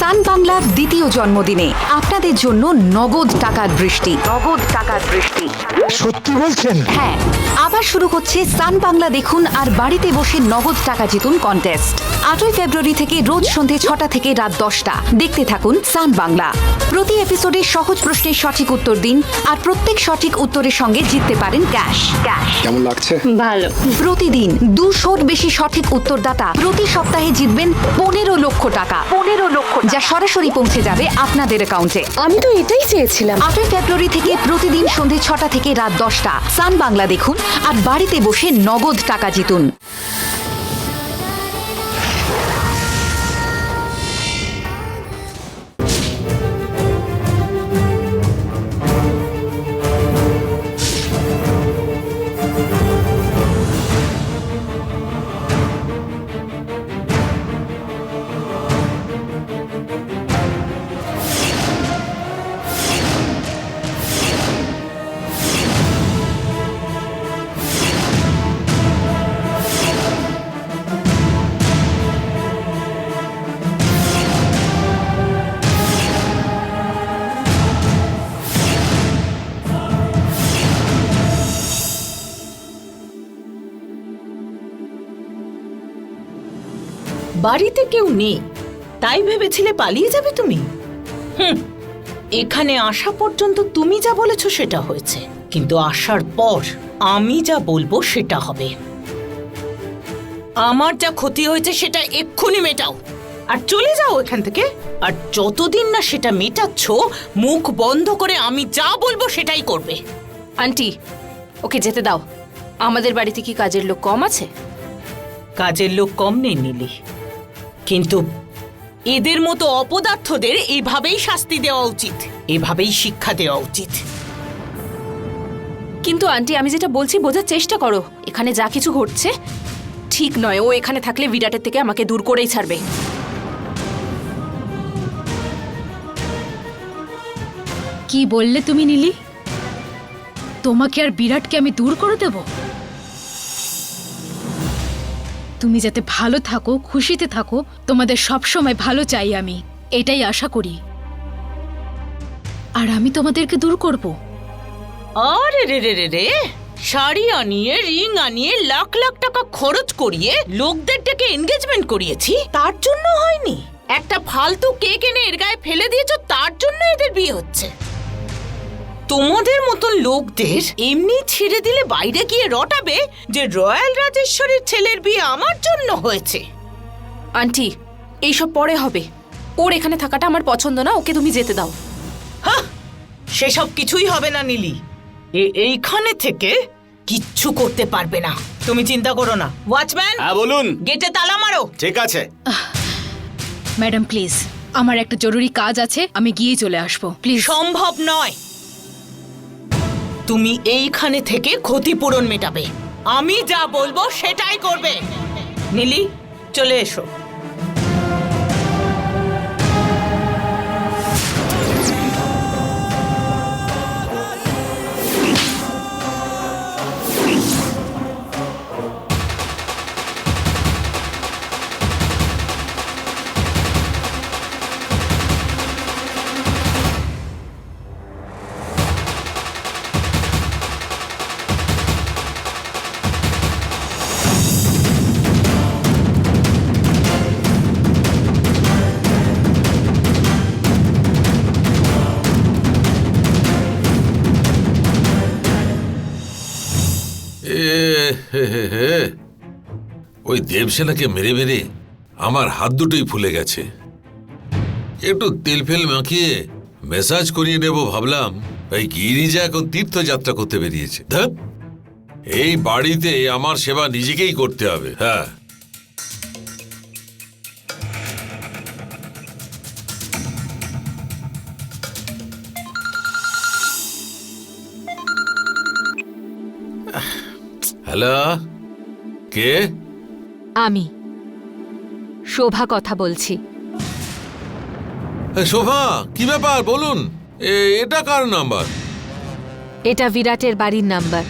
সান বাংলার দ্বিতীয় জন্মদিনে আপনাদের জন্য নগদ টাকার বৃষ্টি। সত্যি বলছেন? হ্যাঁ, আবার শুরু হচ্ছে সান বাংলা দেখুন আর বাড়িতে বসে নগদ টাকা জিতুন কন্টেস্ট। 8ই ফেব্রুয়ারি থেকে রোজ সন্ধে 6টা থেকে রাত 10টা দেখতে থাকুন সান বাংলা। প্রতি এপিসোডে সহজ প্রশ্নের সঠিক উত্তর দিন আর প্রত্যেক সঠিক উত্তরের সঙ্গে জিততে পারেন ক্যাশ। কেমন লাগছে? ভালো। প্রতিদিন 200-র বেশি সঠিক উত্তরদাতা প্রতি সপ্তাহে জিতবেন 15 লক্ষ টাকা, যা সরাসরি পৌঁছে যাবে আপনাদের অ্যাকাউন্টে। আমি তো এটাই চেয়েছিলাম। 8ই ফেব্রুয়ারি থেকে প্রতিদিন সন্ধে 6টা থেকে রাত 10টা সান বাংলা দেখুন আর বাড়িতে বসে নগদ টাকা জিতুন। বাড়িতে কেউ নেই তাই ভেবেছিলে পালিয়ে যাবে তুমি? এখানে আসা পর্যন্ত তুমি যা বলেছো সেটা হয়েছে, কিন্তু আসার পর আমি যা বলবো সেটা হবে। আমার যা ক্ষতি হয়েছে সেটা এক্ষুনি মেটাও আর চলে যাও এখান থেকে। আর যতদিন না সেটা মেটাচ্ছ, মুখ বন্ধ করে আমি যা বলবো সেটাই করবে। আন্টি, ওকে যেতে দাও। আমাদের বাড়িতে কি কাজের লোক কম আছে? কাজের লোক কম নেই নীলি, কিন্তু এদের মতো অপদার্থদের এইভাবেই শাস্তি দেওয়া উচিত, এভাবেই শিক্ষা দেওয়া উচিত। কিন্তু আন্টি, আমি যেটা বলছি বোঝার চেষ্টা করো। এখানে যা কিছু ঘটছে ঠিক নয়। ও এখানে থাকলে বিরাটের থেকে আমাকে দূর করেই ছাড়বে। কি বললে তুমি নীলি? তোমাকে আর বিরাটকে আমি দূর করে দেব? তুমি যাতে ভালো থাকো, খুশিতে থাকো, তোমাদের সব সময় ভালো চাই আমি, এটাই আশা করি। আর আমি তোমাদেরকে দূর করব। আরে রে রে রে রে, শাড়ি আনিয়ে, রিং আনিয়ে, লাখ লাখ টাকা খরচ করিয়ে লোকদের ডেকে এনগেজমেন্ট করিয়েছি, তার জন্য হয়নি? একটা ফালতু কেক এনে এর গায়ে ফেলে দিয়েছো, তার জন্য এদের বিয়ে হচ্ছে? তোমাদের মতন লোকদের এমনি ছেড়ে দিলে বাইরে গিয়ে রটাবে যে রয়্যাল রাজেশ্বরীর ছেলের বিয়ে আমার জন্য হয়েছে। আন্টি, এইসব পরে হবে। ওর এখানে থাকাটা আমার পছন্দ না। ওকে তুমি যেতে দাও। হ্যাঁ, সেসব কিছুই হবে না নীলি। এইখানে থেকে কিচ্ছু করতে পারবে না, তুমি চিন্তা করো না। ওয়াচম্যান, হ্যাঁ বলুন। গেটে তালা মারো। ঠিক আছে। ম্যাডাম প্লিজ, আমার একটা জরুরি কাজ আছে, আমি গিয়ে চলে আসবো প্লিজ। সম্ভব নয়। তুমি এইখানে থেকে ক্ষতিপূরণ মেটাবে, আমি যা বলবো সেটাই করবে। নীলি, চলে এসো। ওই দেবসেনাকে মেরে মেরে আমার হাত দুটোই ফুলে গেছে। একটু তেল ফেল মাখিয়ে মেসাজ করিয়ে নেব ভাবলাম, এই গিরিজা এখন তীর্থযাত্রা করতে বেরিয়েছে। ধ্যাৎ, এই বাড়িতে আমার সেবা নিজেকেই করতে হবে। হ্যাঁ, হ্যালো, কে? আমি শোভা কথা বলছি। শোভা, কি ব্যাপার বলুন? এটা কার নাম্বার? এটা বিরাটের বাড়ির নাম্বার।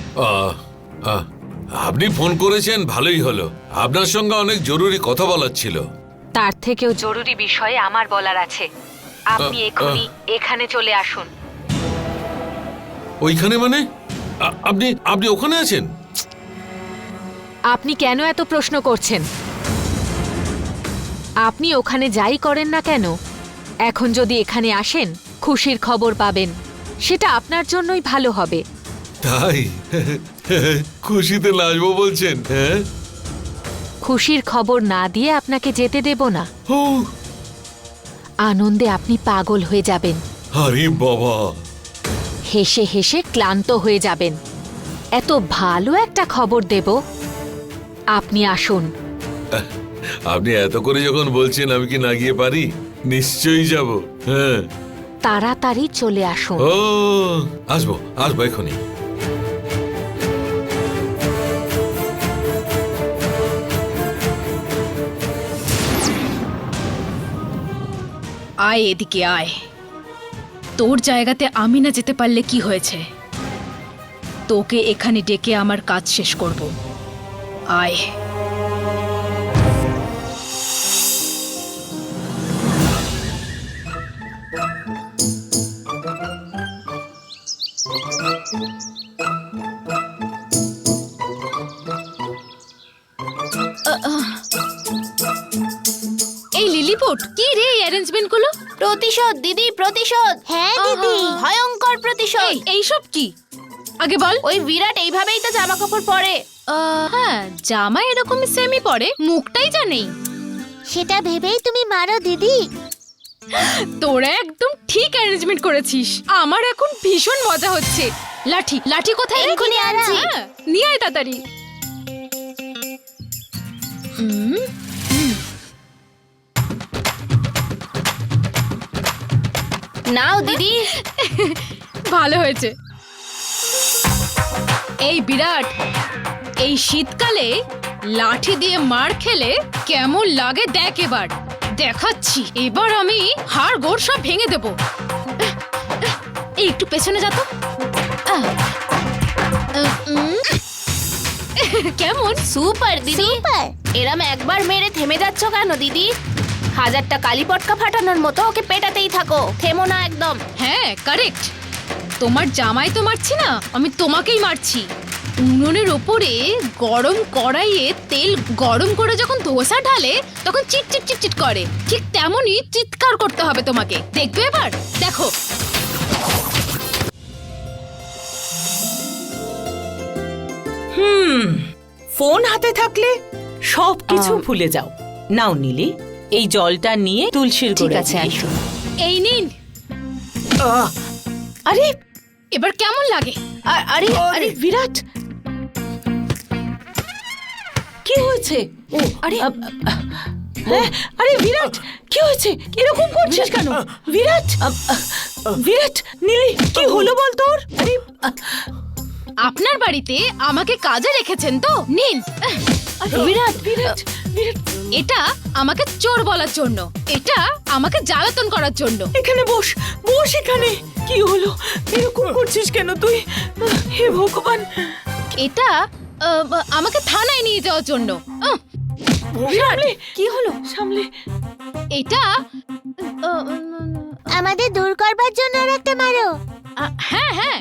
আপনি ফোন করেছেন, ভালোই হলো। আপনার সঙ্গে অনেক জরুরি কথা বলার ছিল। তার থেকেও জরুরি বিষয়ে আমার বলার আছে। আপনি এখনই এখানে চলে আসুন। ওইখানে মানে আপনি আপনি ওখানে আছেন? আপনি কেন এত প্রশ্ন করছেন? আপনি ওখানে যাই করেন না কেন, এখন যদি এখানে আসেন খুশির খবর পাবেন। সেটা আপনার জন্যই ভালো হবে। তাই খুশিতে নাচবো বলছেন? হ্যাঁ, খুশির খবর না দিয়ে আপনাকে যেতে দেব না। ও আনন্দে আপনি পাগল হয়ে যাবেন, আরে বাবা, হেসে হেসে ক্লান্ত হয়ে যাবেন। এত ভালো একটা খবর দেব, আপনি আসুন। আপনি এত করে যখন বলছেন আমি কি না গিয়ে পারি? নিশ্চয়ই যাব। হ্যাঁ, তাড়াতাড়ি চলে আসুন। ও আসবো আসবো এখনই। আয় এদিকে আয়। তোর জায়গাতে আমি না যেতে পারলে কি হয়েছে? তোকে এখানে ডেকে আমার কাজ শেষ করব। আয়। এই লিলিপুট, কি রে এই অ্যারেঞ্জমেন্ট গুলো? প্রতিশোধ দিদি, প্রতিশোধ। হ্যাঁ দিদি, ভয়ঙ্কর প্রতিশোধ। এইসব কি আগে বল। ওই বিরাট এইভাবেই তো জামা কাপড় পরে। হ্যাঁ, জামা এরকমই সেমই পরে, মুখটাই জানেই। সেটা ভেবেই তুমি মারো দিদি। তোরা একদম ঠিক অ্যারেঞ্জমেন্ট করেছিস। আমার এখন ভীষণ মজা হচ্ছে। লাঠি লাঠি কোথায় রে? এক্ষুনি আনছি। হ্যাঁ, নিয়ে আয় তাড়াতাড়ি। নাও দিদি। ভালো হয়েছে। এই বিরাট, এই শীতকালে লাঠি দিয়ে মার খেলে কেমন লাগে দেখ এবার। দেখাচ্ছি, এবার আমি হাড় গোড় সব ভেঙে দেব। এই একটু পেছনে যা তো। কেমন? সুপার দিদি। এরম একবার মেরে থেমে যাচ্ছ কেন দিদি? হাজারটা কালি পটকা ফাটানোর মতো ওকে পেটাতেই থাকো, থেমো না একদম। হ্যাঁ, কারেক্ট। তোমার জামাই তো মারছি না, আমি তোমাকেই মারছি। উনুনের ওপরে গরম কড়াইয়ে তেল গরম করে যখন ধোসা ঢালে তখন চিট চিট চিট চিট করে, ঠিক তেমনই চিৎকার করতে হবে তোমাকে। দেখবে এবার? দেখো। ফোন হাতে থাকলে সব কিছু ভুলে যাও। নাও নীলি, এই জলটা নিয়ে তুলসীর ঠিক গোড়ায় আছে, দিয়ে আন্টি। এসো। এই নিন। আরে এবার কেমন লাগে? আরে আরে বিরাট, কি হয়েছে? ও আরে হ্যাঁ, আরে বিরাট, কি হয়েছে? এরকম করছিস কেন বিরাট? বিরাট, নীলি, কি হলো বল তোর? আরে আপনার বাড়িতে আমাকে কাজে রেখেছেন তো, নিন। বিরাট বিরাট বিরাট, এটা আমাকে চোর বলার জন্য, এটা আমাকে জ্বালাতন করার জন্য। এখানে বস, বস এখানে। কি হলো? এরকম করছিস কেন তুই? হে ভগবান। এটা আমাকে থানায় নিয়ে যাওয়ার জন্য। সামলে, কি হলো? সামলে। এটা আমাদের দূর করবার জন্য আর একটা মারো। হ্যাঁ হ্যাঁ,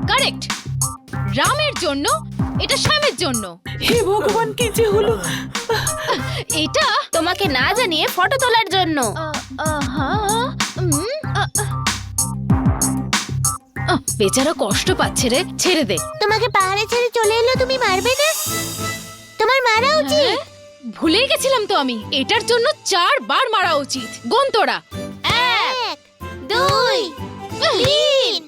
কারেক্ট। রামের জন্য, এটা শ্যামের জন্য। হে ভগবান, কি যে হলো? এটা তোমাকে না জানিয়ে ফটো তোলার জন্য। বেচারা কষ্ট পাচ্ছে রে, ছেড়ে দে। তোমাকে পাহাড়ে ছেড়ে চলে এলো, তুমি মারবে না? তোমার মারা উচিত। হ্যাঁ, ভুলেই গেছিলাম তো আমি। এটার জন্য 4 বার মারা উচিত। গুন তোরা। 1, 2, 3।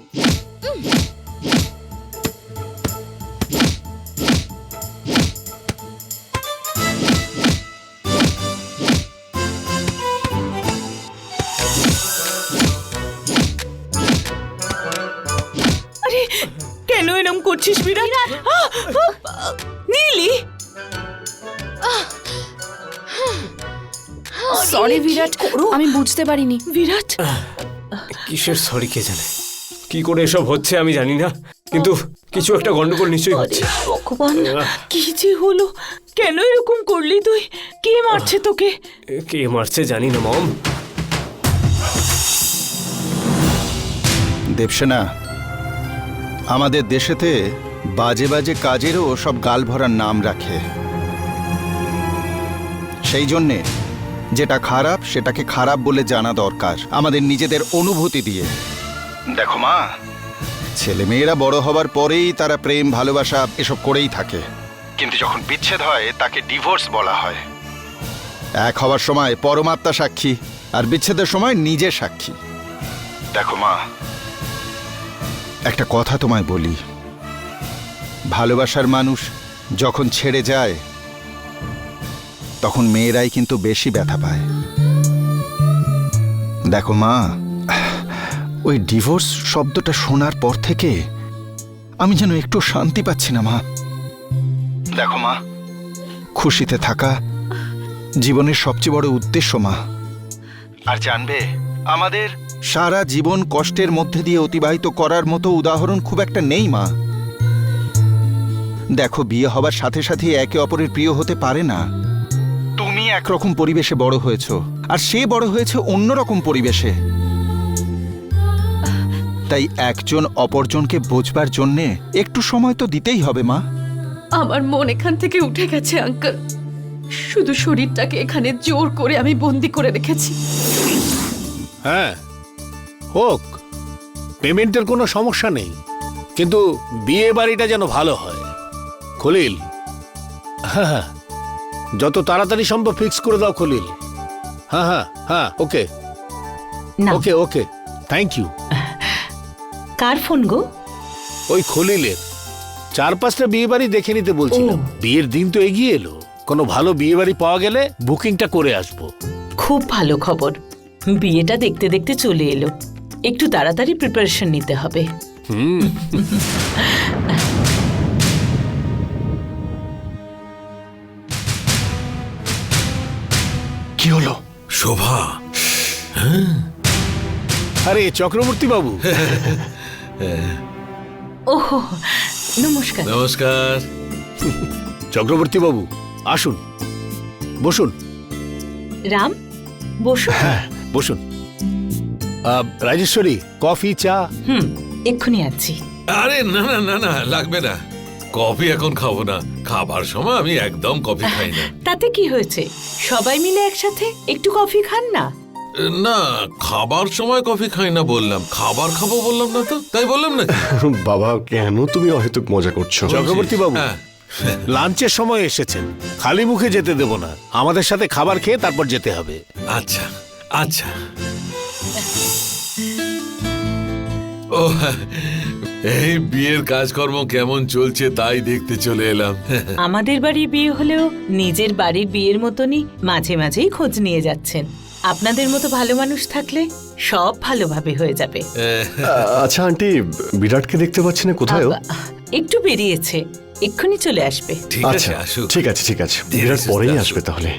আরে কেন এরকম করছিস বিরাট? নীলি, সরি বিরাট, আমি বুঝতে পারিনি। বিরাট, কিসের সরি কে জানে, কি করে এসব হচ্ছে আমি জানি না। কিন্তু কিছু একটা গন্ডগোল নিশ্চয়ই হচ্ছে। ভগবান, কি যে হলো? কেন এরকম করলি তুই? কে মারছে তোকে? কে মারছে জানি না মম। দেবসেনা, আমাদের দেশেতে বাজে বাজে কাজেরও সব গাল ভরার নাম রাখে। সেই জন্যে যেটা খারাপ সেটাকে খারাপ বলে জানা দরকার, আমাদের নিজেদের অনুভূতি দিয়ে। দেখো মা, ছেলেমেয়েরা বড় হবার পরেই তারা প্রেম ভালোবাসা এসব করেই থাকে, কিন্তু যখন বিচ্ছেদ হয় তাকে ডিভোর্স বলা হয়। এক হওয়ার সময় পরমাত্মা সাক্ষী, আর বিচ্ছেদের সময় নিজে সাক্ষী। দেখো মা, একটা কথা তোমায় বলি, ভালোবাসার মানুষ যখন ছেড়ে যায় তখন মেয়েরাই কিন্তু বেশি ব্যথা পায়। দেখো মা, ওই ডিভোর্স শব্দটা শোনার পর থেকে আমি যেন একটু শান্তি পাচ্ছি না মা। দেখো মা, খুশিতে থাকা জীবনের সবচেয়ে বড় উদ্দেশ্য মা। আর জানবে, আমাদের সারা জীবন কষ্টের মধ্যে দিয়ে অতিবাহিত করার মতো উদাহরণ খুব একটা নেই মা। দেখো, বিয়ে হবার সাথে সাথে একে অপরের প্রিয় হতে পারে না। তুমি একরকম পরিবেশে বড় হয়েছ, আর সে বড় হয়েছে অন্যরকম পরিবেশে। তাই একজন অপরজনকে বোঝবার জন্যে একটু সময় তো দিতেই হবে মা। আমার মন এখান থেকে উঠে গেছে আঙ্কেল। শুধু শরীরটাকে এখানে জোর করে আমি বন্দি করে রেখেছি। হ্যাঁ হোক, পেমেন্টের কোনো সমস্যা নেই, কিন্তু বিয়ে বাড়িটা যেন ভালো হয়। খলিল, হ্যাঁ হ্যাঁ, যত তাড়াতাড়ি সম্ভব ফিক্স করে দাও খলিল। হ্যাঁ হ্যাঁ হ্যাঁ, ওকে ওকে ওকে, থ্যাংক ইউ। কার ফোন গো? ওই খলিলের। 4-5টা বিয়ে বাড়ি দেখে নিতে বলছিলাম। বিয়ের দিন তো এগিয়ে এলো, কোনো ভালো বিয়ে বাড়ি পাওয়া গেলে বুকিংটা করে আসবো। খুব ভালো খবর, বিয়েটা দেখতে দেখতে চলে এলো। একটু তাড়াতাড়ি প্রিপারেশন নিতে হবে। কি হলো? শোভা, আরে চক্রবর্তী বাবু, ওহো, নমস্কার। নমস্কার। চক্রবর্তী বাবু আসুন, বসুন। রাম, বসো। হ্যাঁ বসুন। রাজেশ্বরী, কফি চা? এক্ষুনি আছি। আরে না না না না, লাগবে না। কফি এখন খাবো না, খাবার সময় আমি একদম কফি খাই না। তাতে কি হয়েছে? সবাই মিলে একসাথে একটু কফি খান না। না, খাবার সময় কফি খাই না বললাম, খাবার খাবো বললাম না তো, তাই বললাম না। বাবা, কেন তুমি হয়তো মজা করছো? চক্রবর্তী বাবু, হ্যাঁ। লাঞ্চের সময় এসেছেন, খালি মুখে যেতে দেব না। আমাদের সাথে খাবার খেয়ে তারপর যেতে হবে। আচ্ছা আচ্ছা। ও, এই বিয়ের কাজকর্ম কেমন চলছে তাই দেখতে চলে এলাম। আমাদের বাড়ির বিয়ে হলেও নিজের বাড়ির বিয়ের মতনই মাঝে মাঝেই খোঁজ নিয়ে যাচ্ছেন। আপনাদের মতো ভালো মানুষ থাকলে সব ভালোভাবে হয়ে যাবে। আচ্ছা আন্টি, বিরাটকে দেখতে পাচ্ছি না, কোথায় ও? একটু বেরিয়েছে, এক্ষুনি চলে আসবে। ঠিক আছে, আসুক। ঠিক আছে ঠিক আছে, বিরাট পরেই আসবে তাহলে।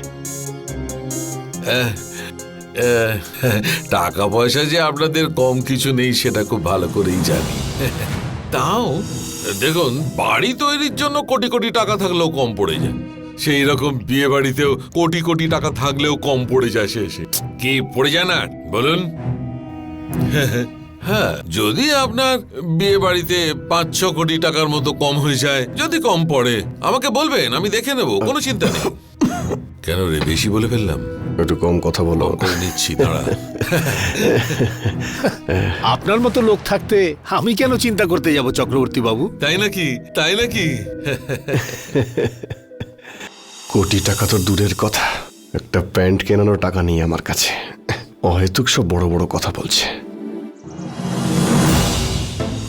টাকা পয়সা যে আপনাদের কম কিছু নেই সেটা খুব ভালো করেই জানি। তাও দেখুন, বাড়ি তৈরির জন্য কোটি কোটি টাকা থাকলেও কম পড়ে যায়, সেই রকম বিয়ে বাড়িতেও কোটি কোটি টাকা থাকলেও কম পড়ে যায় শেষে। কি পড়ে যায় না বলুন? হ্যাঁ, যদি আপনার বিয়ে বাড়িতে 5-6 কোটি টাকার মতো কম হয়ে যায়, যদি কম পড়ে আমাকে বলবেন, আমি দেখে নেব, কোনো চিন্তা নেই। কেন রে, বেশি বলে ফেললাম? একটু কম কথা বলো। করে নিচ্ছি, দাঁড়া। আপনার মতো লোক থাকতে আমি কেন চিন্তা করতে যাব চক্রবর্তী বাবু? তাই নাকি? তাই নাকি? কোটি টাকা তো দূরের কথা, একটা প্যান্ট কেনানোর টাকা নেই আমার কাছে। অহেতুক সব বড় বড় কথা বলছে।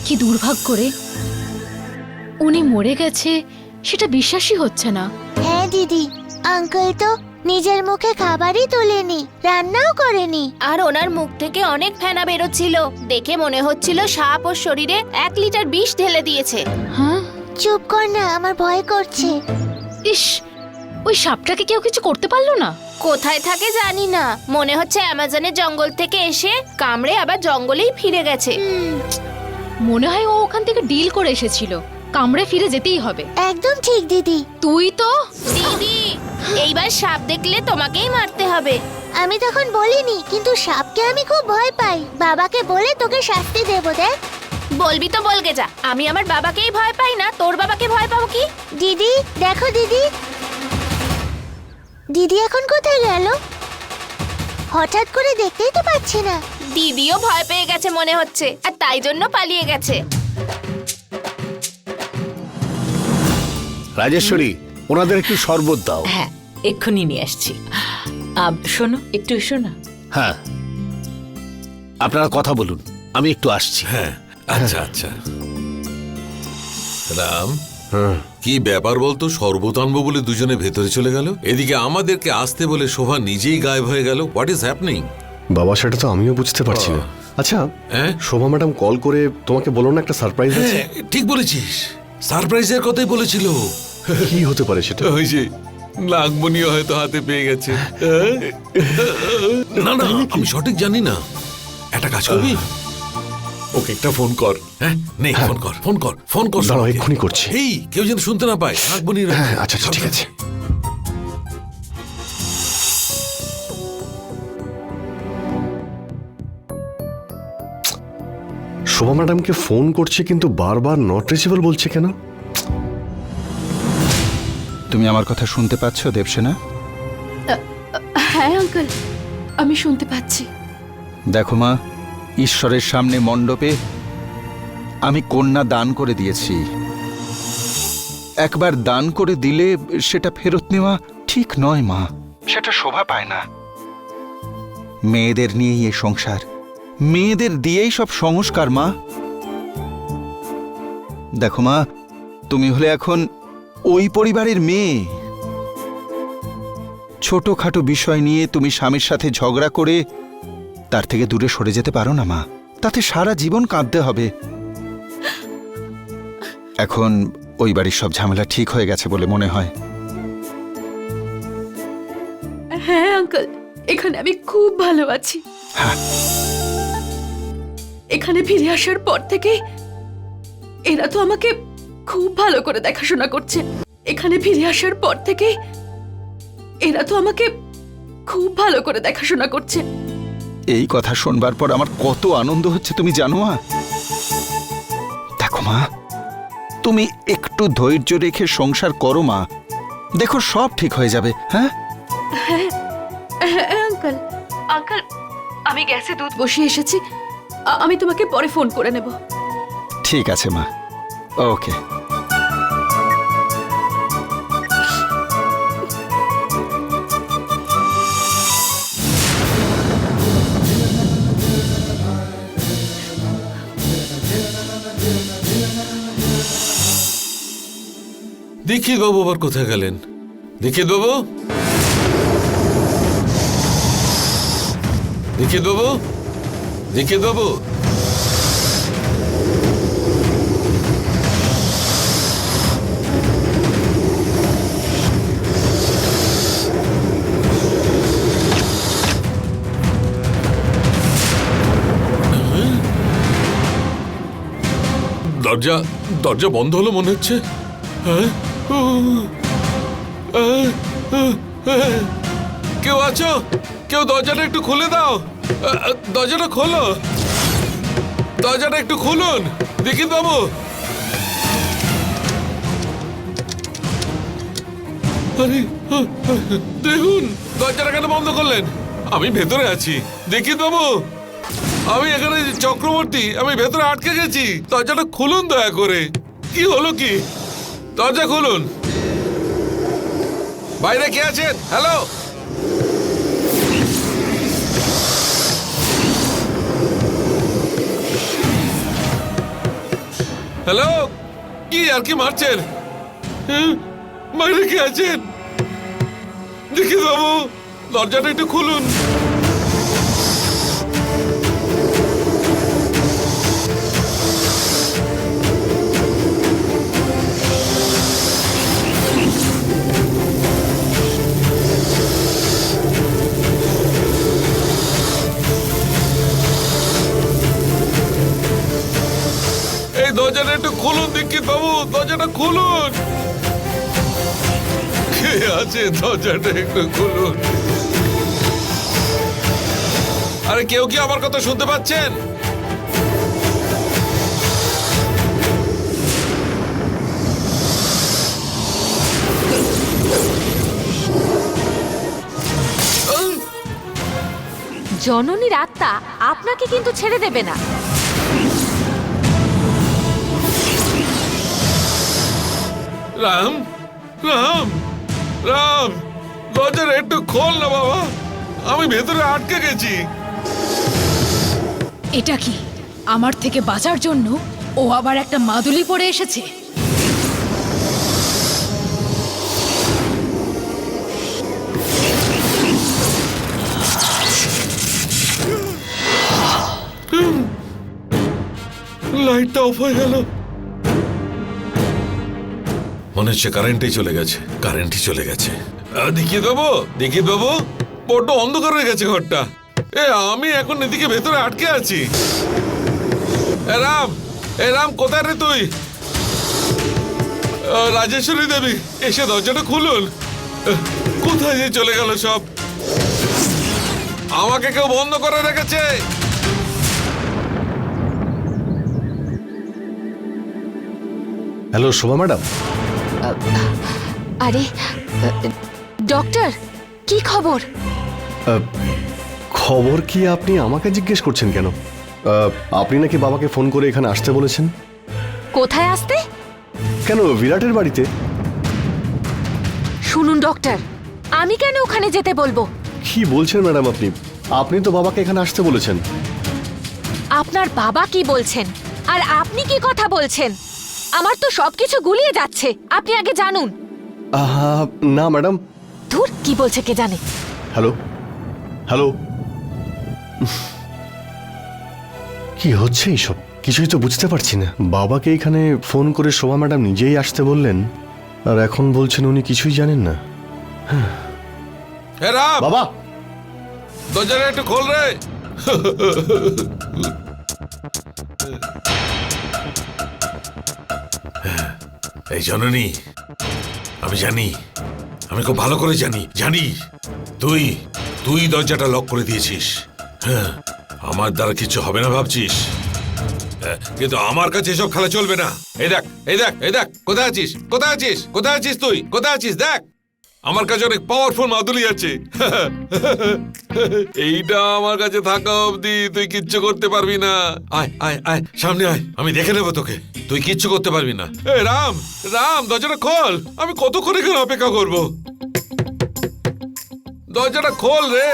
কি দুর্ভাগ্য রে, উনি মরে গেছে সেটা বিশ্বাসই হচ্ছে না। হ্যাঁ দিদি, আঙ্কেল তো নিজের মুখে খাবারই তোলেনি, রান্নাও করেনি। আর ওনার মুখ থেকে অনেক ফেনা বেরোচ্ছিল, দেখে মনে হচ্ছিল সাপ ওর শরীরে 1 লিটার বিষ ঢেলে দিয়েছে। হ্যাঁ, চুপ কর না, আমার ভয় করছে। ইস, ওই সাপটাকে কেউ কিছু করতে পারলো না? কোথায় থাকে জানি না, মনে হচ্ছে অ্যামাজনের জঙ্গল থেকে এসে কামড়ে আবার জঙ্গলেই ফিরে গেছে। মনে হয় ও ওখান থেকে ডিল করে এসেছিল। কামড়ে ফিরে যেতেই হবে। একদম ঠিক দিদি। তুই তো দিদি এইবার সাপ দেখলে তোমাকেই মারতে হবে। আমি তখন বলিনি, কিন্তু সাপকে আমি খুব ভয় পাই। বাবাকে বলে তোকে শাস্তি দেবো, দেখ। বলবি তো বলগে যা, আমি আমার বাবাকেই ভয় পাই না, তোর বাবাকে ভয় পাবো কি? দিদি দেখো দিদি, দিদি এখন কোথায় গেল? হঠাৎ করে দেখতেই তো পাচ্ছি না। দিদিও ভয় পেয়ে গেছে মনে হচ্ছে, আর তাই জন্য পালিয়ে গেছে। রাজেশ্বরী, ওনাদের একটু শরবত দাও। হ্যাঁ, এক্ষুনি নিয়ে আসছি। শোনো, একটু এসো না। হ্যাঁ, আপনারা কথা বলুন, আমি একটু আসছি। হ্যাঁ, আচ্ছা আচ্ছা। রাম, হ্যাঁ, কি ব্যাপার বলতো? শরবত আনবো বলে দুজনে ভেতরে চলে গেল, এদিকে আমাদেরকে আসতে বলে শোভা নিজেই গায়েব হয়ে গেল। What is happening? বাবা সেটা তো আমিও বুঝতে পারছি না। আচ্ছা, হ্যাঁ? শোভা ম্যাডাম কল করে তোমাকে বলো না একটা সারপ্রাইজ আছে? হ্যাঁ, ঠিক বলেছিস, সারপ্রাইজের কথাই বলেছিল। কি হতে পারে সেটা? ওই যে নাগমণিও হয়তো হাতে পেয়ে গেছে। না না, আমি সঠিক জানি না। একটা কাজ করবি, ওকে একটা ফোন কর। হ্যাঁ, নে, ফোন কর, ফোন কর, ফোন কর। দাঁড়াও, এক্ষুনি করছি। এই, কেউ যেন শুনতে না পায়। নাগমণির। হ্যাঁ, আচ্ছা আচ্ছা, ঠিক আছে। শোভা ম্যাডামকে ফোন করছে কিন্তু বারবার নট রিচেবল বলছে কেন? তুমি আমার কথা শুনতে পাচ্ছ দেবসেনা? হ্যাঁ আঙ্কেল, আমি শুনতে পাচ্ছি। দেখো মা, ঈশ্বরের সামনে মণ্ডপে আমি কন্যা দান করে দিয়েছি। একবার দান করে দিলে সেটা ফেরত নেওয়া ঠিক নয় মা, সেটা শোভা পায় না। মেয়েদের নিয়েই এই সংসার, মেয়েদের দিয়েই সব সংস্কার মা। দেখো মা, তুমি হলে এখন ওই পরিবারের মেয়ে। ছোটখাটো বিষয় নিয়ে তুমি স্বামীর সাথে ঝগড়া করে তার থেকে দূরে সরে যেতে পারো না মা, তাতে সারা জীবন কাঁদতে হবে। এখন ওই বাড়ির সব ঝামেলা ঠিক হয়ে গেছে বলে মনে হয়। হ্যাঁ আঙ্কেল, এখানে আমি খুব ভালো আছি। হ্যাঁ, এখানে ফিরে আসার পর থেকে এরা তো আমাকে খুব ভালো করে দেখাশোনা করছে। এখানে ফিরে আসার পর থেকে এরা তো আমাকে খুব ভালো করে দেখাশোনা করছে। এই কথা শুনবার পর আমার কত আনন্দ হচ্ছে তুমি জানো মা। দেখো মা, তুমি একটু ধৈর্য রেখে সংসার করো মা, দেখো সব ঠিক হয়ে যাবে। হ্যাঁ আঙ্কেল, আঙ্কেল, আমি গ্যাসে দুধ বসিয়ে এসেছি, আমি তোমাকে পরে ফোন করে নেব। ঠিক আছে মা, ওকে। দীক্ষিত বাবু আবার কোথায় গেলেন? দীক্ষিত বাবু, দীক্ষিত বাবু, দীক্ষিত বাবু। দরজা দরজা বন্ধ হলো মনে হচ্ছে। হ্যাঁ? কেউ আছো? কেউ দরজাটা একটু খুলে দাও। দরজাটা খোলো, দরজাটা একটু খুলুন দীক্ষিত বাবু। আরে, দেখুন দরজাটা কেন বন্ধ করলেন? আমি ভেতরে আছি দীক্ষিত বাবু, আমি এখানে চক্রবর্তী, আমি ভেতরে আটকে গেছি। দরজাটা খুলুন দয়া করে। কি হলো কি? দরজা খুলুন। বাইরে কে আছেন? হ্যালো, হ্যালো, কি আর কি মারছেন? বাইরে কে আছেন? দেখি বাবু, দরজাটা একটু খুলুন। খুলুন দীক্ষিত বাবু, দরজাটা খুলুন। কে আছে? দরজাটা একটু খুলুন। আরে কেউ কি আমার কথা শুনতে পাচ্ছেন? জননীর আত্মা আপনাকে কিন্তু ছেড়ে দেবে না। রাম, রাম, রাম, দরজাটা একটু খোল না বাবা, আমি ভেতরে আটকে গেছি। এটা কি আমার থেকে বাঁচার জন্য ও আবার একটা মাদুলি পরে এসেছে? লাইটটা অফ হয়ে গেল। মনে হচ্ছে কারেন্টই চলে গেছে, কারেন্টই চলে গেছে। দেখিয়ে দেবো, দেখিয়ে দেবো, বড্ড অন্ধকার হয়ে গেছে ঘরটা। আমি এখন এদিকে ভেতরে আটকে আছি। রাম, রাম কোথায় রে তুই? রাজেশ্বরী দেবী, এসে দরজাটা খুলুন। কোথায় যে চলে গেল সব? আমাকে কেউ বন্ধ করে রেখেছে। হ্যালো শোভা ম্যাডাম। আরে ডক্টর, কি খবর? খবর কি আপনি আমাকে জিজ্ঞেস করছেন কেন? আপনি নাকি বাবাকে ফোন করে এখানে আসতে বলেছেন। কোথায় আসতে? কেন, বিরাটের বাড়িতে। শুনুন ডক্টর, আমি কেন ওখানে যেতে বলবো? কি বলছেন ম্যাডাম আপনি? আপনি তো বাবাকে এখানে আসতে বলেছেন। আপনার বাবা কি বলছেন আর আপনি কি কথা বলছেন? আমার তো সবকিছু গুলিয়ে যাচ্ছে। আপনি আগে জানুন। না ম্যাডাম। ধুর, কি বলছে কে জানে। হ্যালো, হ্যালো, কি হচ্ছে এইসব? কিছুই তো বুঝতে পারছি না। বাবাকে এখানে ফোন করে শোভা ম্যাডাম নিজেই আসতে বললেন, আর এখন বলছেন উনি কিছুই জানেন না। রাম, বাবা, দরজাটা একটু খোল রে। এই জননী, আমি জানি, আমি খুব ভালো করে জানি তুই তুই দরজাটা লক করে দিয়েছিস। হ্যাঁ, আমার দ্বারা কিছু হবে না ভাবছিস, কিন্তু আমার কাছে এসব খেলা চলবে না। এই দেখ, এই দেখ, এই দেখ, কোথায় আছিস, কোথায় আছিস, কোথায় আছিস তুই, কোথায় আছিস? দেখ, আমার কাছে অনেক পাওয়ারফুল মাদুলি আছে। এইটা আমার কাছে থাকা অবধি তুই কিচ্ছু করতে পারবি না। আয় আয় আয়, সামনে আয়, আমি দেখে নেবো তোকে। তুই কিচ্ছু করতে পারবি না। রাম, রাম, দরজাটা খোল। আমি কতক্ষণ এখানে অপেক্ষা করব? দরজাটা খোল রে।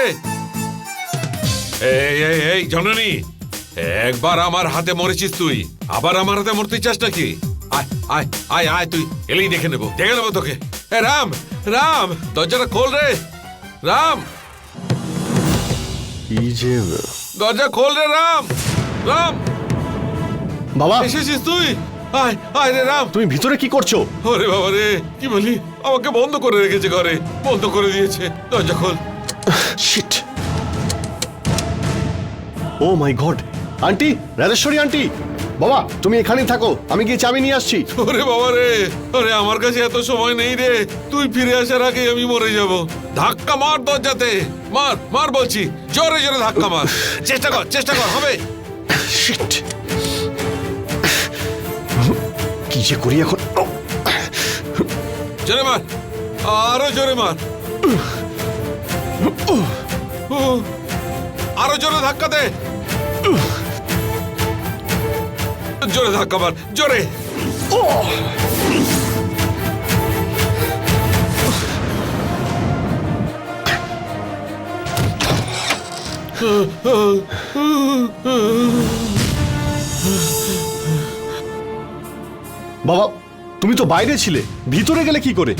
এই এই এই জননী, একবার আমার হাতে মরেছিস তুই, আবার আমার হাতে মরতে চাস নাকি? আয় আয় আয় আয়, তুই এলেই দেখে নেবো তোকে। রাম, রাম, দরজাটা খোল রে। রাম, কি যে দরজা খোল রে। রাম, রাম, বাবা, এসেছিস তুই? আয় আয় রে রাম। তুমি ভিতরে কি করছো? ওরে বাবা রে, কি বলি, আমাকে বন্ধ করে রেখেছে ঘরে, বন্ধ করে দিয়েছে। দরজা খোল। শিট, ও মাই গড। আন্টি, রাজেশ্বরী আন্টি, বাবা তুমি এখানেই থাকো, আমি গিয়ে চাবি নিয়ে আসছি। ওরে বাবা রে, আরে আমার কাছে এত সময় নেই রে, তুই ফিরে আসার আগে আমি মরে যাব। ধাক্কা মার দরজাতে, মার মার বলছি, জোরে জোরে ধাক্কা মার। চেষ্টা কর, চেষ্টা কর, হবে। শিট, কি যে করি এখন। জোরে মার, আরো জোরে মার, আরো জোরে ধাক্কা দে, জোরে ধাক্কা মার, জোরে। বাবা তুমি তো বাইরে ছিলে, ভিতরে গেলে কি করে?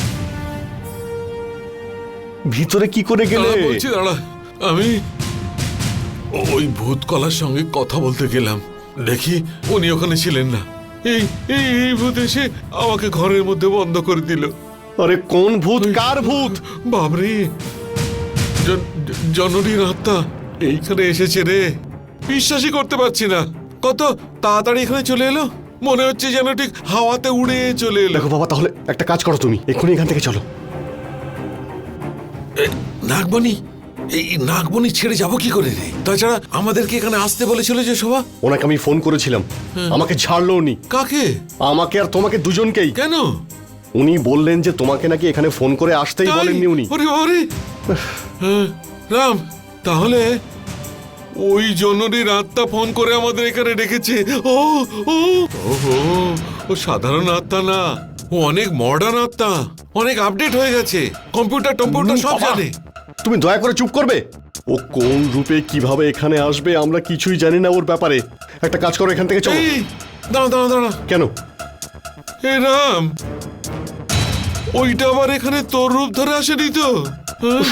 ভিতরে কি করে গেলে? বলছি দাঁড়া, আমি ওই ভূতকলার সঙ্গে কথা বলতে গেলাম, দেখি উনি ওখানে ছিলেন না। এই এই ভূত এসে আমাকে ঘরের মধ্যে বন্ধ করে দিল। আরে কোন ভূত, কার ভূত? বাবরে, জননীর আত্মা এইখানে এসেছে রে, বিশ্বাসই করতে পারছি না। কত তাড়াতাড়ি এখানে চলে এলো। মনে হচ্ছে যেন ঠিক হাওয়াতে উড়ে চলে এলো। দেখো বাবা, তাহলে একটা কাজ করো, তুমি এক্ষুনি এখান থেকে চলো। নাগমণি, এই নাগমণি ছেড়ে যাবো কি করে রে? তাছাড়া আমাদেরকে এখানে আসতে বলেছিল যে শোভা। ওনাকে আমি ফোন করেছিলাম, আমাকে ছাড়লো উনি। কাকে? আমাকে আর তোমাকে দুজনকেই। কেন? উনি বললেন যে তোমাকে নাকি এখানে ফোন করে আসতেই তাই? বলেননি উনি। ওরে বাবারে। রাম, তাহলে ওই জন্যই রাতটা ফোন করে আমাদের এখানে ডেকেছে। ও ও ওহো, ও সাধারণ আত্মা না, ও অনেক মডার্ন আত্মা, অনেক আপডেট হয়ে গেছে, কম্পিউটার সব বাবা, জানে। তুমি দয়া করে চুপ করবে। ও কোন রূপে কিভাবে এখানে আসবে আমরা কিছুই জানি না ওর ব্যাপারে। একটা কাজ করো, এখান থেকে চলো। এই দাঁড়া দাঁড়া দাঁড়া। কেন? এ রাম, ওইটা আবার এখানে তোর রূপ ধরে আসেনি তো? হ্যাঁ?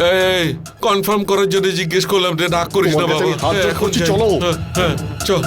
এই কনফার্ম করার জন্য জিজ্ঞেস করলাম রে, রাগ করিস না তোমার কাছে বাবা। আমি হাত জোড় এখন করছি, যাই। চলো। হ্যাঁ, হ্যাঁ, চল।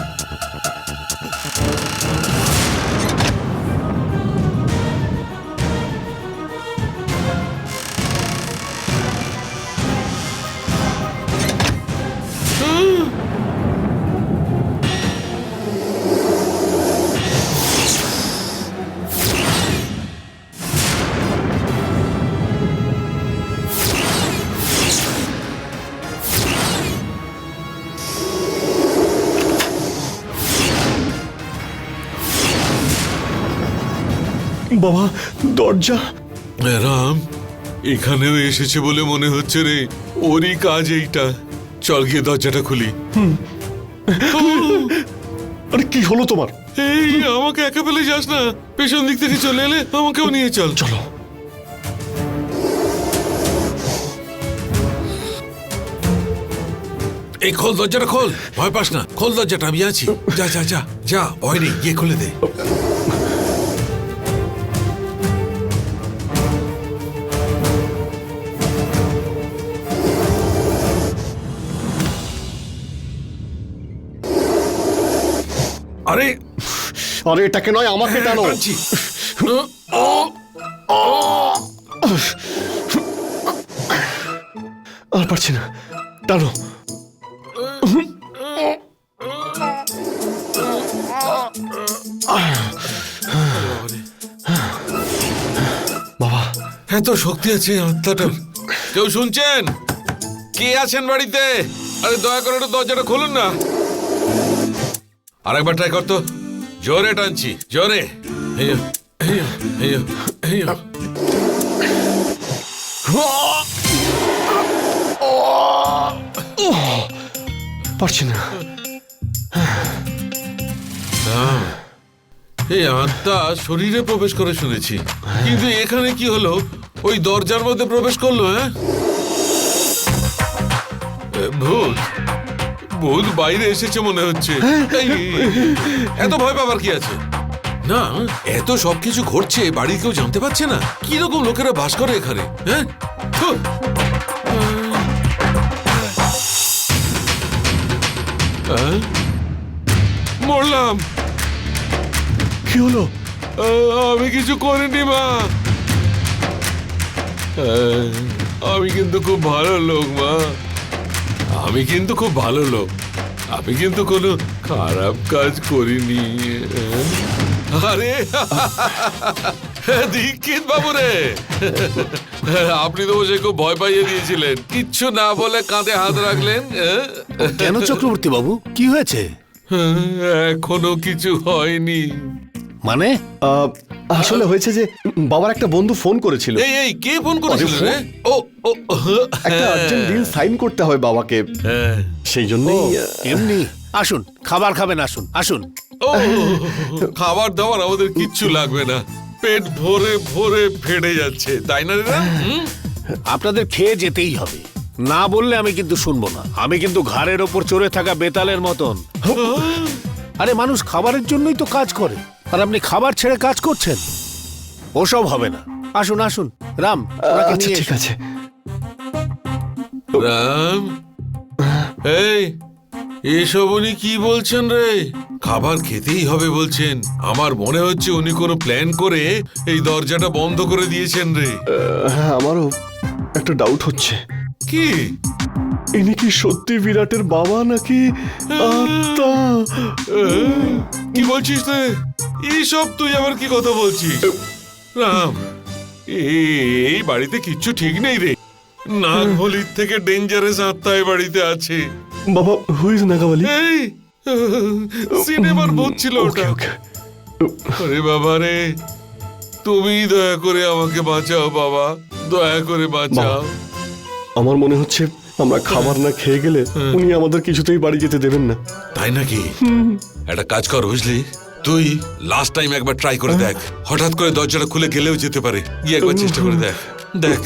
বাবা, দরজা। রাম এখানেও এসেছে বলে মনে হচ্ছে রে, ওরই কাজ এইটা। চল গিয়ে দরজাটা খুলি। আরে কি হলো তোমার? এই আমাকে একা ফেলে যাস না, পেছন দিক থেকে চলে এলে আমাকেও নিয়ে চল। চলো। এই খোল দরজাটা, খোল, ভয় পাস না, খোল দরজাটা, আমি আছি। যা যা যা যা, ভয় নেই, গিয়ে খুলে দে। আরে আরে এটাকে নয়, আমাকে টানো। টানছি। আর পারছি না, টানো। বাবা, এত শক্তি আছে আত্মাটার। কেউ শুনছেন? কে আছেন বাড়িতে? আরে দয়া করে একটু দরজাটা খুলুন না। আরেকবার ট্রাই করতো, জোরে টানছি, জোরে। এই, এই, এই, এই। পারছি না। এই আত্মা শরীরে প্রবেশ করে শুনেছি, কিন্তু এখানে কি হলো? ওই দরজার মধ্যে প্রবেশ করলো। হ্যাঁ, ভূত, ভূত বাইরে এসেছে মনে হচ্ছে। এই, এত ভয় পাবার কি আছে? না, এত সবকিছু ঘটছে, বাড়ির কেউ জানতে পারছে না? কিরকম লোকেরা বাস করে এখানে? হ্যাঁ, থু। মরলাম। কি হলো? আমি কিছু করিনি মা। আমি কিন্তু খুব ভালো লোক মা, আমি কিন্তু খুব ভালো লোক, আমি কিন্তু কোনো খারাপ কাজ করিনি। আরে দীক্ষিত বাবু রে, আপনি তো বসে খুব ভয় পাইয়ে দিয়েছিলেন, কিচ্ছু না বলে কাঁধে হাত রাখলেন। কেন চক্রবর্তী বাবু, কি হয়েছে? এখনো কিছু হয়নি। মানে? আসলে হয়েছে যে বাবার একটা বন্ধু ফোন করেছিল। এই এই কে ফোন করেছিল রে? ও ও একটা আর্জেন্ট ডিল সাইন করতে হয় বাবাকে, সেই জন্যই। এমনি আসুন, খাবার খাবেন, আসুন আসুন। ও খাবার দাবার আমাদের কিচ্ছু লাগবে না, পেট ভরে ভরে ফেটে যাচ্ছে, তাই না রে? আপনাদের খেয়ে যেতেই হবে, না বললে আমি কিন্তু শুনবো না। আমি কিন্তু ঘাড়ের ওপর চড়ে থাকা বেতালের মতন। আরে মানুষ খাবারের জন্যই তো কাজ করে, আর আপনি খাবার ছেড়ে কাজ করছেন, ওসব হবে না। আসুন আসুন রাম, ওনাকে আচ্ছা নিয়ে ঠিক এসো। আছে। রাম, এই এসব উনি কি বলছেন রে? খাবার খেতেই হবে বলছেন? আমার মনে হচ্ছে উনি কোনো প্ল্যান করে এই দরজাটা বন্ধ করে দিয়েছেন রে। হ্যাঁ, আমারও একটা ডাউট হচ্ছে। কি ইনি কি সত্যি বিরাটের বাবা নাকি আত্মা? কি বলছিস তুই? এইসব তুই আবার কি কথা বলছিস? রাম, এই বাড়িতে কিচ্ছু ঠিক নেই রে। নাগবলির থেকে ডেঞ্জারাস আত্মা এই বাড়িতে আছে। বাবা, হুইজ নাগাবলি? এই সিনেমার ভূত ছিল ওকে ওটা। ওকে। আরে বাবা রে, তুমি দয়া করে আমাকে বাঁচাও বাবা, দয়া করে বাঁচাও। আমার মনে হচ্ছে আমরা খাবার না খেয়ে গেলে উনি আমাদের কিছুতেই বাড়ি যেতে দেবেন না। তাই নাকি? একটা কাজ কর বুঝলি, তুই লাস্ট টাইম একবার ট্রাই করে দেখ। হঠাৎ করে দরজাটা খুলে গেলেও যেতে পারে। গিয়ে একবার চেষ্টা করে দেখ। দেখ।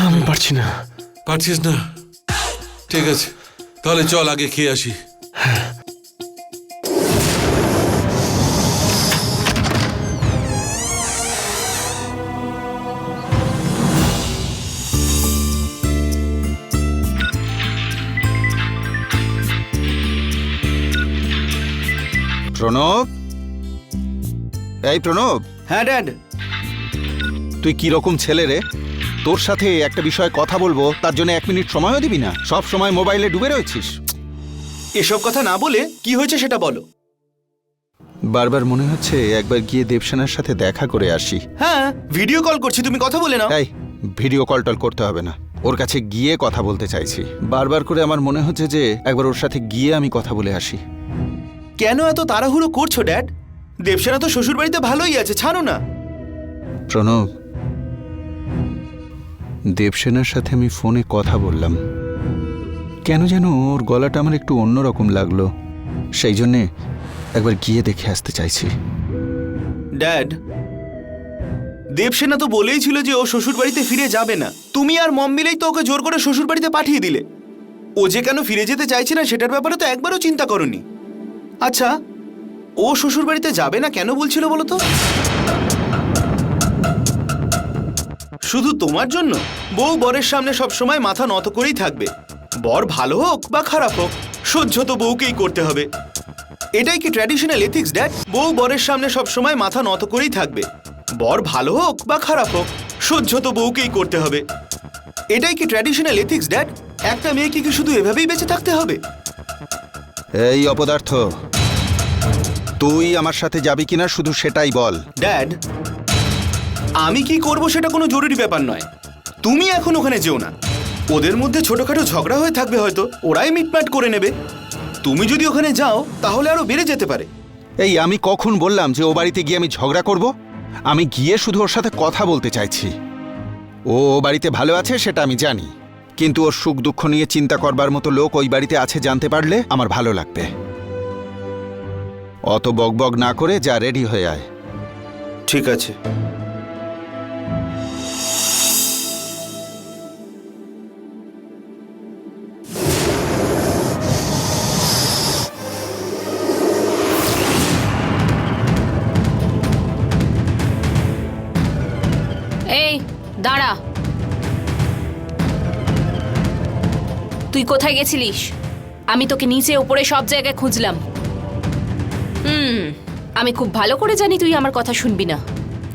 আমি পারছি না। পারছিস না? ঠিক আছে, তাহলে চল আগে খেয়ে আসি। প্রণব, এই প্রণব। হ্যাঁ ড্যাড। তুই কি রকম ছেলে রে? তোর সাথে একটা বিষয়ে কথা বলবো, তার জন্য 1 মিনিট সময়ও দিবি না? সব সময় মোবাইলে ডুবে রয়েছিস। এসব কথা না বলে কি হয়েছে সেটা বলো। বারবার মনে হচ্ছে একবার গিয়ে দেবসেনার সাথে দেখা করে আসি। হ্যাঁ, ভিডিও কল করছি, তুমি কথা বলে নাও। এই ভিডিও কল টল করতে হবে না, ওর কাছে গিয়ে কথা বলতে চাইছি। বারবার করে আমার মনে হচ্ছে যে একবার ওর সাথে গিয়ে আমি কথা বলে আসি। কেন এত তাড়াহুড়ো করছো ড্যাড? দেবসেনা তো শ্বশুর বাড়িতে ভালোই আছে, ছাড়ো না। প্রণব, দেবসেনার সাথে আমি ফোনে কথা বললাম, কেন যেন ওর গলাটা আমার একটু অন্যরকম লাগলো, সেই জন্যে একবার গিয়ে দেখে আসতে চাইছি। ড্যাড, দেবসেনা তো বলেই ছিল যে ও শ্বশুর বাড়িতে ফিরে যাবে না। তুমি আর মম মিলেই তো ওকে জোর করে শ্বশুর বাড়িতে পাঠিয়ে দিলে। ও যে কেন ফিরে যেতে চাইছে না সেটার ব্যাপারে তো একবারও চিন্তা করনি। আচ্ছা, ও শ্বশুর বাড়িতে যাবে না কেন বলছিল বলো তো? শুধু তোমার জন্য? বউ বরের সামনে সব সময় মাথা নত করেই থাকবে। বর ভালো হোক বা খারাপ হোক, সহ্য তো বউকেই করতে হবে। এটাই কি ট্র্যাডিশনাল এথিক্স ড্যাড? বউ বরের সামনে সব সময় মাথা নত করেই থাকবে। বর ভালো হোক বা খারাপ হোক, সহ্য তো বউকেই করতে হবে। এটাই কি ট্র্যাডিশনাল এথিক্স ড্যাড? একটা মেয়েকে কি শুধু এভাবেই বেঁচে থাকতে হবে? এই অপদার্থ, তুই আমার সাথে যাবি কিনা শুধু সেটাই বল। ড্যাড, আমি কি করব সেটা কোনো জরুরি ব্যাপার নয়। তুমি এখন ওখানে যেও না। ওদের মধ্যে ছোটখাটো ঝগড়া হয়ে থাকবে হয়তো, ওরাই মিটমাট করে নেবে। তুমি যদি ওখানে যাও তাহলে আরো বেড়ে যেতে পারে। এই আমি কখন বললাম যে ও বাড়িতে গিয়ে আমি ঝগড়া করব? আমি গিয়ে শুধু ওর সাথে কথা বলতে চাইছি। ও বাড়িতে ভালো আছে সেটা আমি জানি, কিন্তু ওর সুখ দুঃখ নিয়ে চিন্তা করবার মতো লোক ওই বাড়িতে আছে জানতে পারলে আমার ভালো লাগবে। অত বকবক না করে যা, রেডি হয়ে আয়। ঠিক আছে। এই দাঁড়া, তুই কোথায় গেছিলিস? আমি তোকে নিচে উপরে সব জায়গায় খুঁজলাম। আমি খুব ভালো করে জানি তুই আমার কথা শুনবি না,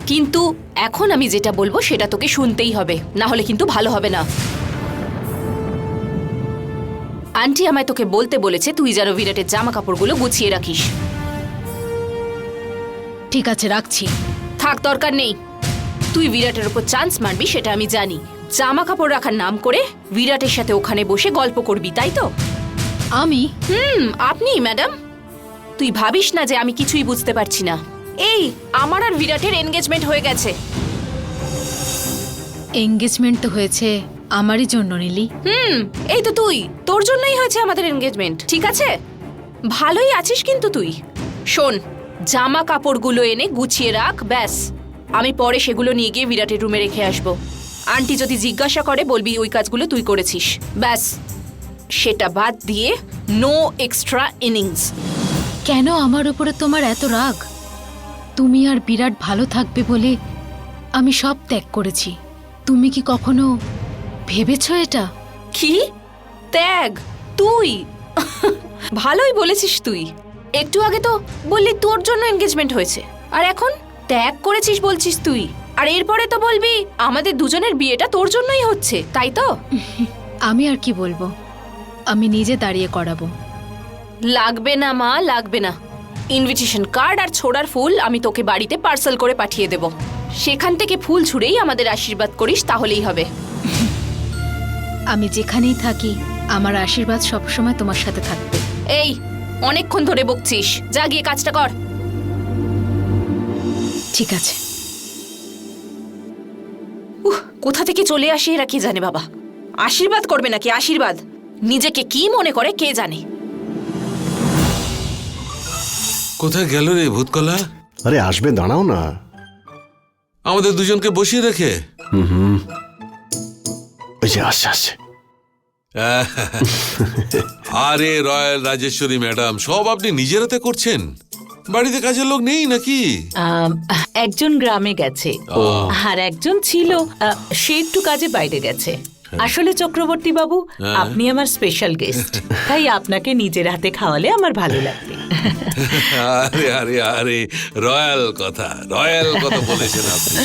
কিন্তু এখন আমি যেটা বলবো সেটা তোকে শুনতেই হবে, না হলে কিন্তু ভালো হবে না। আন্টি আমায় তোকে বলতে বলেছে তুই যেন বিরাটের জামা কাপড়গুলো গুছিয়ে রাখিস। ঠিক আছে, রাখছি। থাক, দরকার নেই। তুই বিরাটের উপর চান্স মারবি সেটা আমি জানি। জামা কাপড় রাখার নাম করে বিরাটের সাথে ওখানে বসে গল্প করবি, তাই তো? আমি? আপনি ম্যাডাম। তুই ভাবিস না যে আমি কিছুই বুঝতে পারছি না। এই আমার আর বিরাটের এনগেজমেন্ট হয়ে গেছে। এঙ্গেজমেন্ট তো হয়েছে আমারই জন্য, নীলি। এই তো তুই, তোর জন্যই হয়েছে আমাদের এনগেজমেন্ট, ঠিক আছে? ভালোই আছিস কিন্তু তুই। শোন, জামা কাপড়গুলো এনে গুছিয়ে রাখ, ব্যাস। আমি পরে সেগুলো নিয়ে গিয়ে বিরাটের রুমে রেখে আসবো। আন্টি যদি জিজ্ঞাসা করে বলবি ওই কাজগুলো তুই করেছিস, ব্যাস। সেটা বাদ দিয়ে নো এক্সট্রা ইনিংস। কেন আমার উপরে তোমার এত রাগ? তুমি আর বিরাট ভালো থাকবে বলে আমি সব ত্যাগ করেছি। তুমি কি কখনো ভেবেছো এটা? কি ত্যাগ? তুই ভালোই বলেছিস তুই। একটু আগে তো বললি তোর জন্য এনগেজমেন্ট হয়েছে, আর এখন ত্যাগ করেছিস বলছিস তুই, আর এরপরে তো বলবি আমাদের দুজনের বিয়েটা তোর জন্যই হচ্ছে, তাই তো? আমি আর কি বলবো, আমি নিজে দাঁড়িয়ে করাবো। লাগবে না মা, লাগবে না। ইনভিটেশন কার্ড আর ছোড়ার ফুল আমি তোকে বাড়িতে পার্সেল করে পাঠিয়ে দেব। সেখান থেকে ফুল ছুঁড়েই আমাদের আশীর্বাদ করিস, তাহলেই হবে। আমি যেখানেই থাকি আমার আশীর্বাদ সবসময় তোমার সাথে থাকবে। এই, অনেকক্ষণ ধরে বকছিস, যা গিয়ে কাজটা কর। ঠিক আছে। কোথা থেকে চলে আসে এরা কে জানে বাবা। আশীর্বাদ করবে নাকি আশীর্বাদ? নিজেকে কি মনে করে কে জানে। কোথায় গেল রে ভূতকলা? আরে আসবে, দাঁড়াও না। আমাদের দুজনকে বসিয়ে রেখে? ওই যে আসছে আসছে। আরে রয়্যাল রাজেশ্বরী ম্যাডাম, সব আপনি নিজের হাতে করছেন? বাড়িতে কাজের লোক নেই নাকি? একজন গ্রামে গেছে আর একজন ছিল, সে একটু কাজে বাইরে গেছে। আসলে চক্রবর্তী বাবু, আপনি আমার স্পেশাল গেস্ট, তাই আপনাকে নিজের হাতে খাওয়ালে আমার ভালো লাগবে। আরে আরে আরে, রয়্যাল কথা বলেছেন আপনি।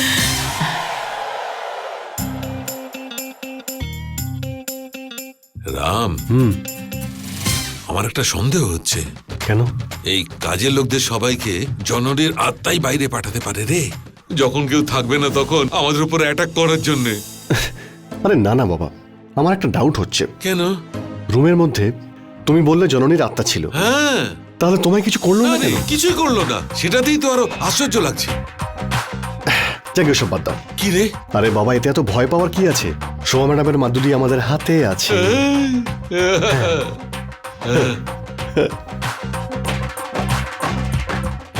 রাম, আমার একটা সন্দেহ হচ্ছে। কেন? এই কাজের লোকদের সবাইকে জননীর আত্মাই বাইরে পাঠাতে পারে রে, যখন কেউ থাকবে না তখন আমাদের উপর অ্যাটাক করার জন্য। আরে না না বাবা, আমার একটা ডাউট হচ্ছে। কেন? রুমের মধ্যে তুমি বললে জননীর আত্মা ছিল, হ্যাঁ, তাহলে তোমায় কিছু করলো না কেন? কিছুই করলো না, সেটাতেই তো আরো আশ্চর্য লাগছে। যাকে সব বাদ দাও। কি রে? আরে বাবা, এতে এত ভয় পাওয়ার কি আছে? সোমা ম্যাডামের মাদুলি আমাদের হাতে আছে।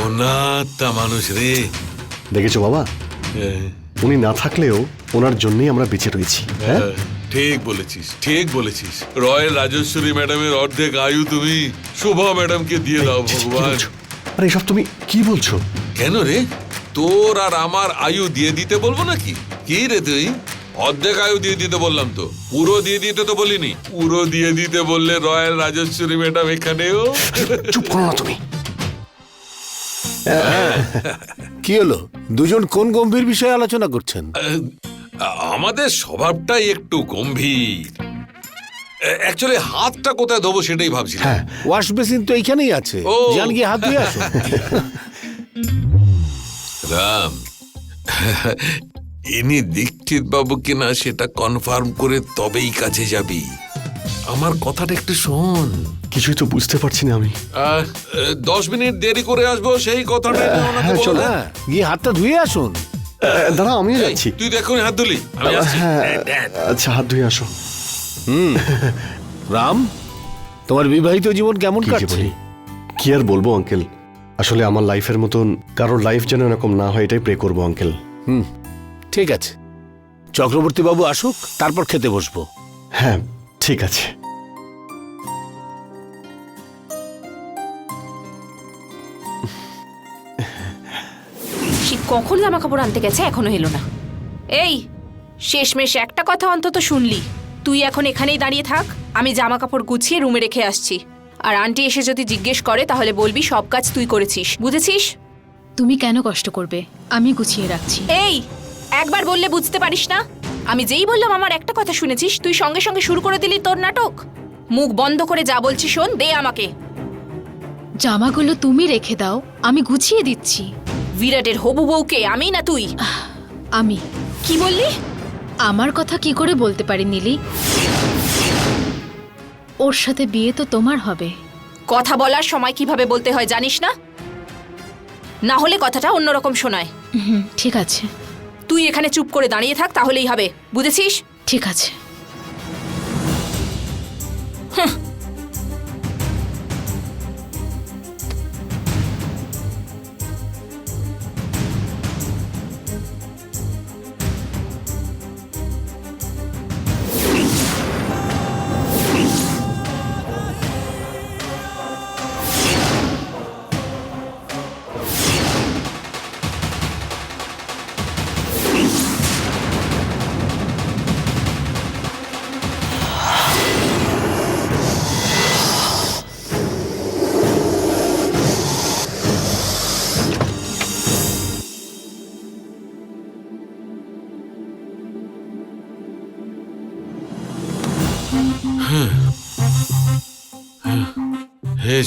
অনাথা মানুষ রে। দেখেছো বাবা, উনি না থাকলেও ওনার জন্যই আমরা বেঁচে রয়েছি। হ্যাঁ, ঠিক বলেছিস, ঠিক বলেছিস। রয়্যাল রাজেশ্বরী ম্যাডামের অর্ধেক আয়ু তুমি শোভা ম্যাডামকে দিয়ে দাও ভগবান। আরে এসব তুমি কি বলছো? কেন রে, তোর আর আমার আয়ু দিয়ে দিতে বলবো নাকি? কি রে তুই? অর্ধেক আয়ু দিয়ে দিতে বললাম তো, পুরো দিয়ে দিতে তো বলিনি। পুরো দিয়ে দিতে বললে রয়্যাল রাজেশ্বরী ম্যাডাম এখানেও। চুপ করো না তুমি। কি হলো, দুজন কোন গম্ভীর বিষয়ে আলোচনা করছেন? আমাদের স্বভাবটাই একটু গম্ভীর। অ্যাকচুয়ালি হাতটা কোথায় ধোবো সেটাই ভাবছিলাম। হ্যাঁ, ওয়াশ বেসিন তো এইখানেই আছে, ও। যান গিয়ে হাত ধুয়ে আসো। রাম, ইনি দীক্ষিত বাবু কিনা সেটা কনফার্ম করে তবেই কাছে যাবি। আমার কথাটা একটু শোন। কিছুই তো বুঝতে পারছি না আমি। 10 মিনিট দেরি করে আসবো, সেই কথাটা ওনাকে বল। চলো, গিয়ে হাতটা ধুয়ে আসুন। দাঁড়া, আমিও এই, যাচ্ছি। তুই দেখো হাত ধুলি, আমি আসছি। হ্যাঁ, আচ্ছা, হাত ধুয়ে আসো। রাম, তোমার বিবাহিত জীবন কেমন কি যে কাটছে? বলি, কি আর বলবো আঙ্কেল, আসলে আমার লাইফের মতন কারোর লাইফ যেন এরকম না হয়, এটাই প্রে করবো আঙ্কেল। ঠিক আছে, চক্রবর্তী বাবু আসুক, তারপর খেতে বসবো। হ্যাঁ, ঠিক আছে। সে কখন জামা কাপড় আনতে গেছে, এখনো এলো না। এই, শেষমেশ একটা কথা অন্তত শুনলি। তুই এখন এখানেই দাঁড়িয়ে থাক, আমি জামা কাপড় গুছিয়ে রুমে রেখে আসছি। আর আন্টি এসে যদি জিজ্ঞেস করে তাহলে বলবি সব কাজ তুই করেছিস, বুঝেছিস? তুমি কেন কষ্ট করবে, আমি গুছিয়ে রাখছি। এই, একবার বললে বুঝতে পারিস না? আমি যেই বললাম আমার একটা কথা শুনেছিস, তুই সঙ্গে সঙ্গে শুরু করে দিলি তোর নাটক। মুখ বন্ধ করে যা বলছি শোন, দে আমাকে। জামাগুলো তুমি রেখে দাও, আমি গুছিয়ে দিচ্ছি। বিরাটের হবু বউকে আমি না তুই? আমি কি বললি? আমার কথা কি করে বলতে পারি নীলি? ওর সাথে বিয়ে তো তোমার হবে। কথা বলার সময় কিভাবে বলতে হয় জানিস না? না হলে কথাটা অন্যরকম শোনায়। ঠিক আছে। তুই এখানে চুপ করে দাঁড়িয়ে থাক, তাহলেই হবে, বুঝেছিস? ঠিক আছে।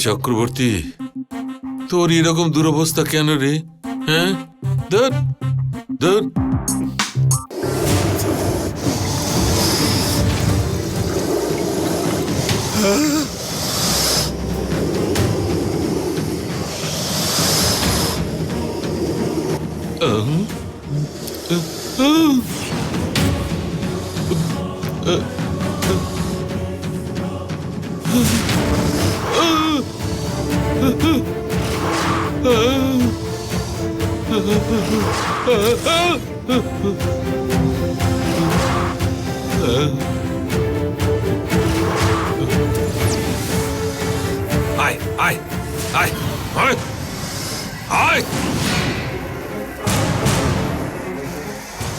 চক্রবর্তী, তোর এরকম দুরবস্থা কেন রে? হ্যাঁ, ধর ধর। আয় আয় আয় আয় আয়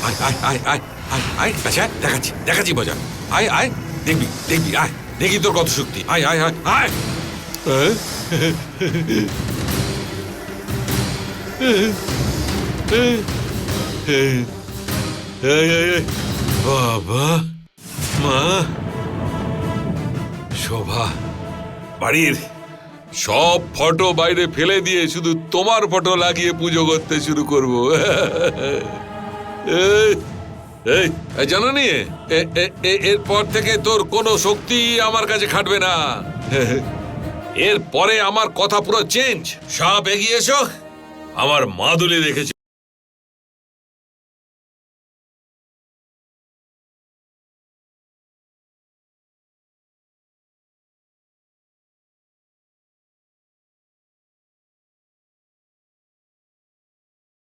আয় আয় আয় আয় আয় আয় আচ্ছা, দেখাচ্ছি দেখাচ্ছি মজা। আয় আয়, দেখবি দেখবি, আয় দেখি তোর কত শক্তি। আয় আয় আয় আয়। বাবা, মা, শোভা, বাড়ির সব ফটো বাইরে ফেলে দিয়ে শুধু তোমার ফটো লাগিয়ে পুজো করতে শুরু করবো। এই জানো নি, এরপর থেকে তোর কোনো শক্তি আমার কাছে খাটবে না। এরপরে আমার কথা পুরো চেঞ্জ। সব এগিয়ে এসো, আমার মাদুলি রেখেছে